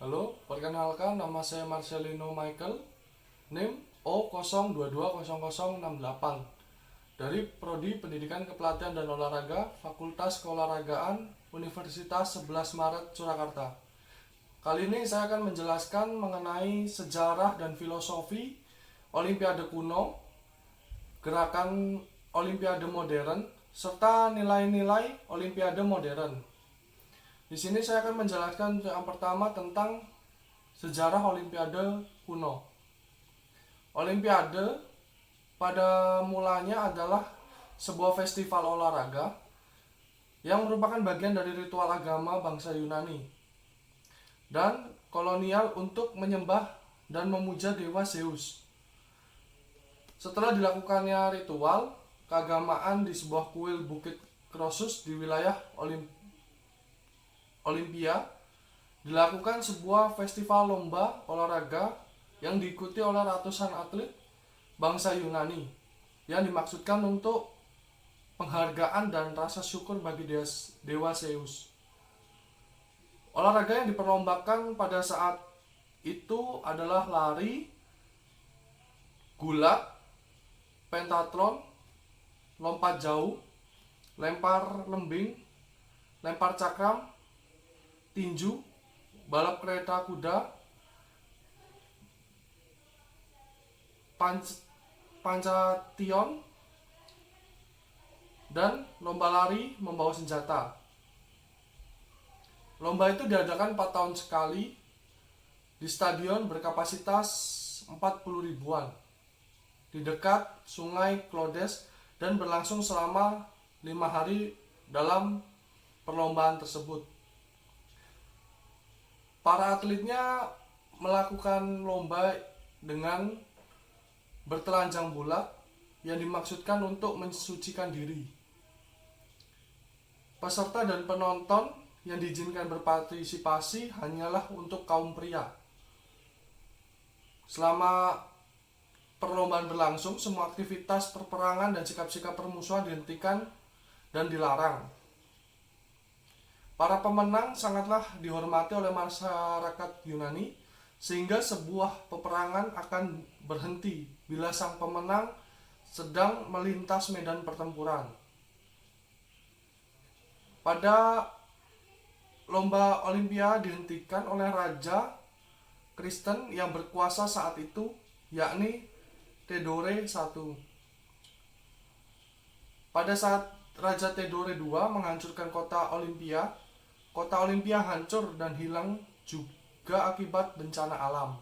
Halo, perkenalkan nama saya Marcelino Michael, NIM O02200068 dari Prodi Pendidikan Kepelatihan dan Olahraga Fakultas Keolahragaan Universitas 11 Maret Surakarta. Kali ini saya akan menjelaskan mengenai sejarah dan filosofi Olimpiade kuno, gerakan Olimpiade modern, serta nilai-nilai Olimpiade modern. Di sini saya akan menjelaskan yang pertama tentang sejarah Olimpiade kuno. Olimpiade pada mulanya adalah sebuah festival olahraga yang merupakan bagian dari ritual agama bangsa Yunani dan kolonial untuk menyembah dan memuja dewa Zeus. Setelah dilakukannya ritual keagamaan di sebuah kuil Bukit Krosus di wilayah Olimpia, dilakukan sebuah festival lomba olahraga yang diikuti oleh ratusan atlet bangsa Yunani yang dimaksudkan untuk penghargaan dan rasa syukur bagi dewa Zeus. Olahraga yang diperlombakan pada saat itu adalah lari, gulat, pentathlon, lompat jauh, lempar lembing, lempar cakram, tinju, balap kereta kuda, pancation, dan lomba lari membawa senjata. Lomba itu diadakan 4 tahun sekali di stadion berkapasitas 40 ribuan di dekat sungai Clodes dan berlangsung selama 5 hari dalam perlombaan tersebut. Para atletnya melakukan lomba dengan bertelanjang bulat yang dimaksudkan untuk mensucikan diri. Peserta dan penonton yang diizinkan berpartisipasi hanyalah untuk kaum pria. Selama perlombaan berlangsung, semua aktivitas perperangan dan sikap-sikap permusuhan dihentikan dan dilarang. Para pemenang sangatlah dihormati oleh masyarakat Yunani, sehingga sebuah peperangan akan berhenti bila sang pemenang sedang melintas medan pertempuran. Pada lomba Olimpia dihentikan oleh Raja Kristen yang berkuasa saat itu, yakni Theodore I. Pada saat Raja Theodore II menghancurkan kota Olimpia hancur dan hilang juga akibat bencana alam.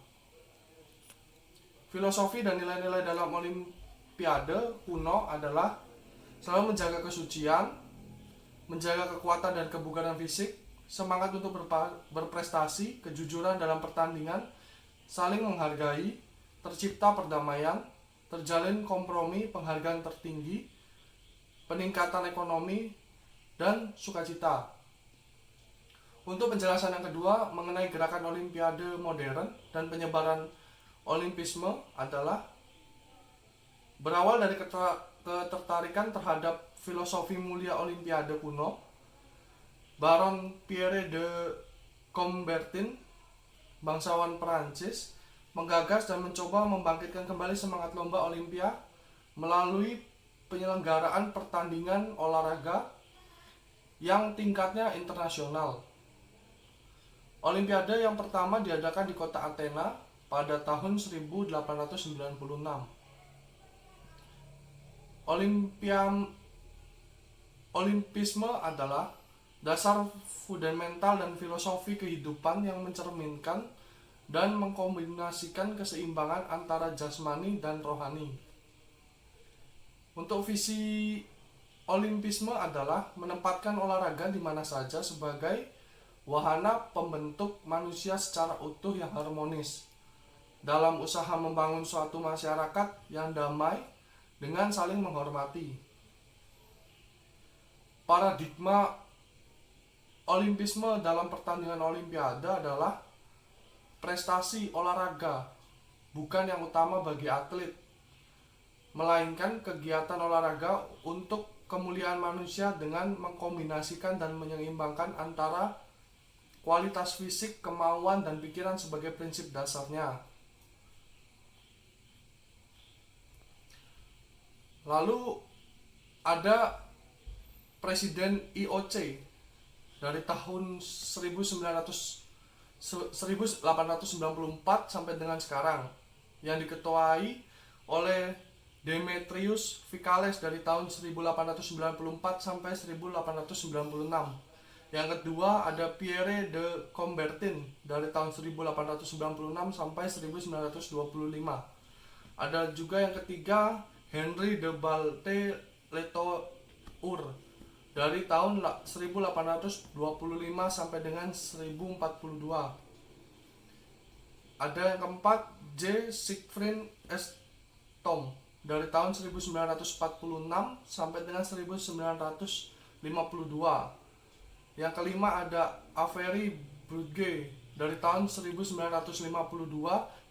Filosofi dan nilai-nilai dalam Olimpiade kuno adalah selalu menjaga kesucian, menjaga kekuatan dan kebugaran fisik, semangat untuk berprestasi, kejujuran dalam pertandingan, saling menghargai, tercipta perdamaian, terjalin kompromi, penghargaan tertinggi, peningkatan ekonomi, dan sukacita. Untuk penjelasan yang kedua mengenai gerakan Olimpiade modern dan penyebaran Olimpisme adalah berawal dari ketertarikan terhadap filosofi mulia Olimpiade kuno. Baron Pierre de Coubertin, bangsawan Perancis, menggagas dan mencoba membangkitkan kembali semangat lomba Olimpia melalui penyelenggaraan pertandingan olahraga yang tingkatnya internasional. Olimpiade yang pertama diadakan di kota Athena pada tahun 1896. Olimpisme adalah dasar fundamental dan filosofi kehidupan yang mencerminkan dan mengkombinasikan keseimbangan antara jasmani dan rohani. Untuk visi Olimpisme adalah menempatkan olahraga di mana saja sebagai wahana pembentuk manusia secara utuh yang harmonis dalam usaha membangun suatu masyarakat yang damai dengan saling menghormati. Paradigma Olimpisme dalam pertandingan Olimpiade adalah prestasi olahraga bukan yang utama bagi atlet, melainkan kegiatan olahraga untuk kemuliaan manusia dengan mengkombinasikan dan menyeimbangkan antara kualitas fisik, kemauan, dan pikiran sebagai prinsip dasarnya. Lalu ada Presiden IOC dari tahun 1894 sampai dengan sekarang, yang diketuai oleh Demetrius Fikales dari tahun 1894 sampai 1896. Yang kedua ada Pierre de Coubertin dari tahun 1896 sampai 1925. Ada juga yang ketiga Henry de Balté-Letour dari tahun 1825 sampai dengan 1042. Ada yang keempat J. Siegfried Tom dari tahun 1946 sampai dengan 1952. Yang kelima ada Avery Brugge dari tahun 1952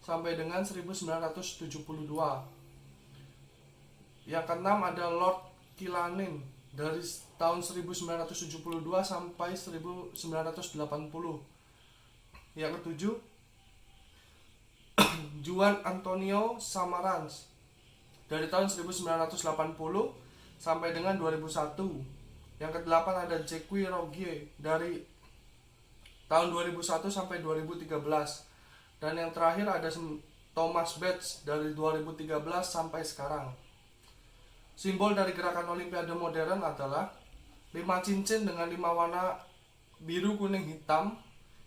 sampai dengan 1972. Yang keenam ada Lord Killanin dari tahun 1972 sampai 1980. Yang ketujuh Juan Antonio Samaranch dari tahun 1980 sampai dengan 2001. Yang kedelapan ada Jacques Rougier dari tahun 2001 sampai 2013. Dan yang terakhir ada Thomas Bates dari 2013 sampai sekarang. Simbol dari gerakan Olimpiade modern adalah 5 cincin dengan 5 warna biru, kuning, hitam,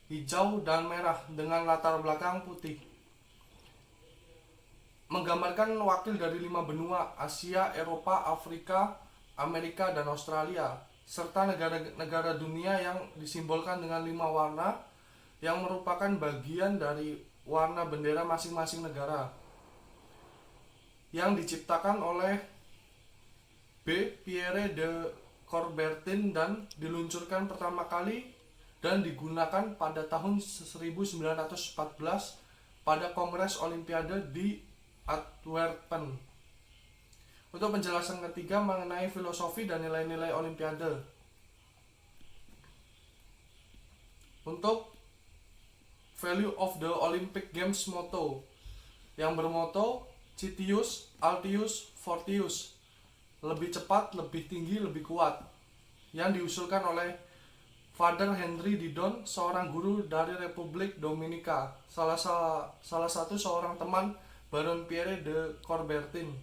hijau, dan merah dengan latar belakang putih, menggambarkan wakil dari 5 benua: Asia, Eropa, Afrika, Amerika, dan Australia, serta negara-negara dunia yang disimbolkan dengan 5 warna yang merupakan bagian dari warna bendera masing-masing negara, yang diciptakan oleh B. Pierre de Coubertin dan diluncurkan pertama kali dan digunakan pada tahun 1914 pada Kongres Olimpiade di Antwerpen. Untuk penjelasan ketiga mengenai filosofi dan nilai-nilai Olimpiade. Untuk Value of the Olympic Games motto, yang bermoto Citius, Altius, Fortius, lebih cepat, lebih tinggi, lebih kuat, yang diusulkan oleh Father Henry Didon, seorang guru dari Republik Dominika, salah satu seorang teman Baron Pierre de Coubertin.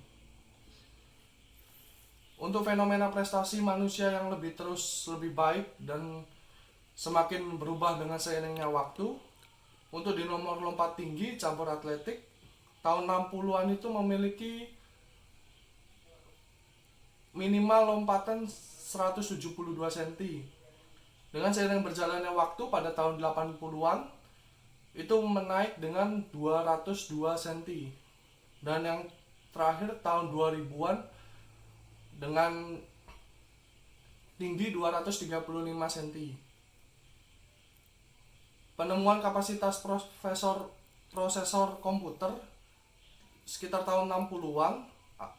Untuk fenomena prestasi manusia yang lebih baik dan semakin berubah dengan seiringnya waktu, untuk di nomor lompat tinggi campur atletik, tahun 60-an itu memiliki minimal lompatan 172 cm. Dengan seiring berjalannya waktu pada tahun 80-an itu menaik dengan 202 cm. Dan yang terakhir tahun 2000-an dengan tinggi 235 cm. Penemuan kapasitas prosesor komputer sekitar tahun 60-an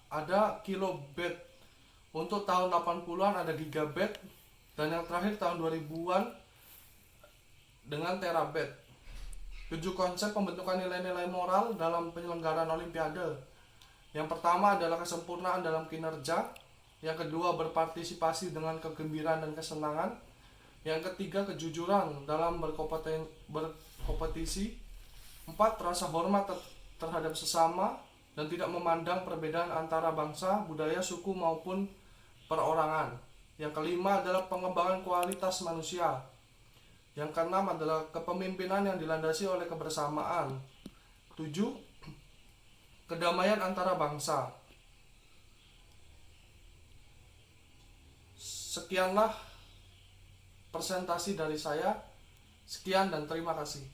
ada kilobit. Untuk tahun 80-an ada gigabit, dan yang terakhir tahun 2000-an dengan terabit. 7 konsep pembentukan nilai-nilai moral dalam penyelenggaraan Olimpiade. Yang pertama adalah kesempurnaan dalam kinerja. Yang kedua berpartisipasi dengan kegembiraan dan kesenangan. Yang ketiga kejujuran dalam berkompetisi. 4 rasa hormat terhadap sesama dan tidak memandang perbedaan antara bangsa, budaya, suku maupun perorangan. Yang kelima adalah pengembangan kualitas manusia. Yang keenam adalah kepemimpinan yang dilandasi oleh kebersamaan. 7. Kedamaian antara bangsa. Sekianlah presentasi dari saya. Sekian dan terima kasih.